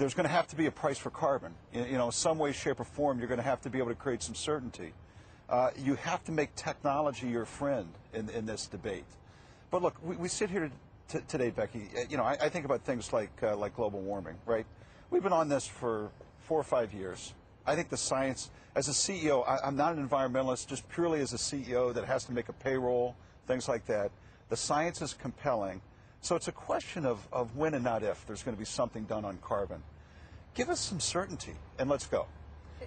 there's going to have to be a price for carbon. Some way, shape, or form, you're going to have to be able to create some certainty. You have to make technology your friend in this debate. But look, we sit here today, Becky. I think about things like global warming, right? We've been on this for 4 or 5 years. I think the science, as a CEO, I'm not an environmentalist, just purely as a CEO that has to make a payroll, things like that. The science is compelling. So it's a question of when and not if there's going to be something done on carbon. Give us some certainty, and let's go.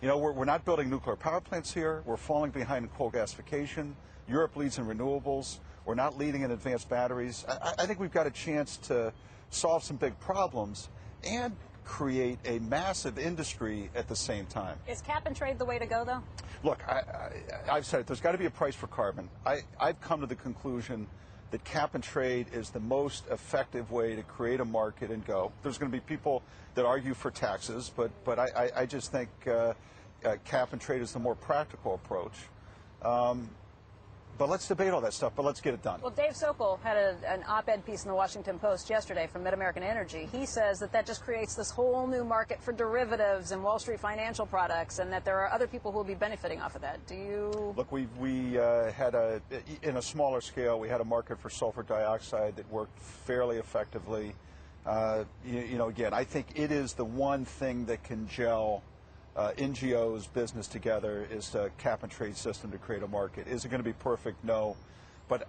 We're not building nuclear power plants here. We're falling behind in coal gasification. Europe leads in renewables. We're not leading in advanced batteries. I think we've got a chance to solve some big problems and create a massive industry at the same time. Is cap and trade the way to go, though? Look, I've said it. There's got to be a price for carbon. I've come to the conclusion that cap and trade is the most effective way to create a market and go. There's going to be people that argue for taxes, but I just think cap and trade is the more practical approach. But let's debate all that stuff, but let's get it done. Well, Dave Sokol had an op-ed piece in the Washington Post yesterday from MidAmerican Energy. He says that just creates this whole new market for derivatives and Wall Street financial products, and that there are other people who will be benefiting off of that. Do you? Look, we had in a smaller scale, we had a market for sulfur dioxide that worked fairly effectively. Again, I think it is the one thing that can gel NGOs, business together, is the cap and trade system to create a market. Is it going to be perfect? No. But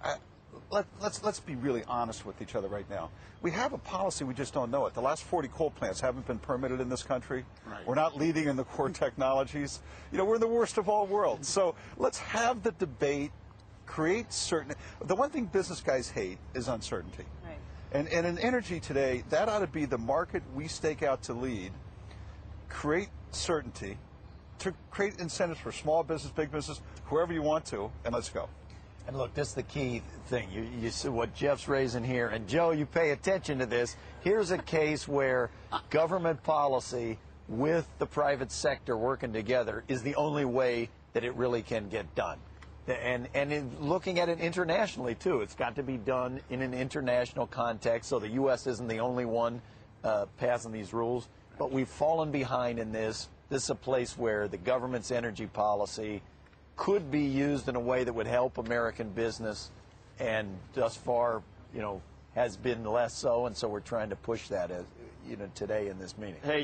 let's be really honest with each other right now. We have a policy, we just don't know it. The last 40 coal plants haven't been permitted in this country. Right. We're not leading in the core technologies. We're in the worst of all worlds. So let's have the debate, create certainty. The one thing business guys hate is uncertainty. Right. And in energy today, that ought to be the market we stake out to lead. Create certainty, to create incentives for small business, big business, whoever you want to, and let's go. And look, this is the key thing. You see what Jeff's raising here. And Joe, you pay attention to this. Here's a case where government policy with the private sector working together is the only way that it really can get done. And in looking at it internationally, too, it's got to be done in an international context, so the U.S. isn't the only one passing these rules. But we've fallen behind in this. This is a place where the government's energy policy could be used in a way that would help American business, and thus far, has been less so. And so we're trying to push that, today in this meeting. Hey.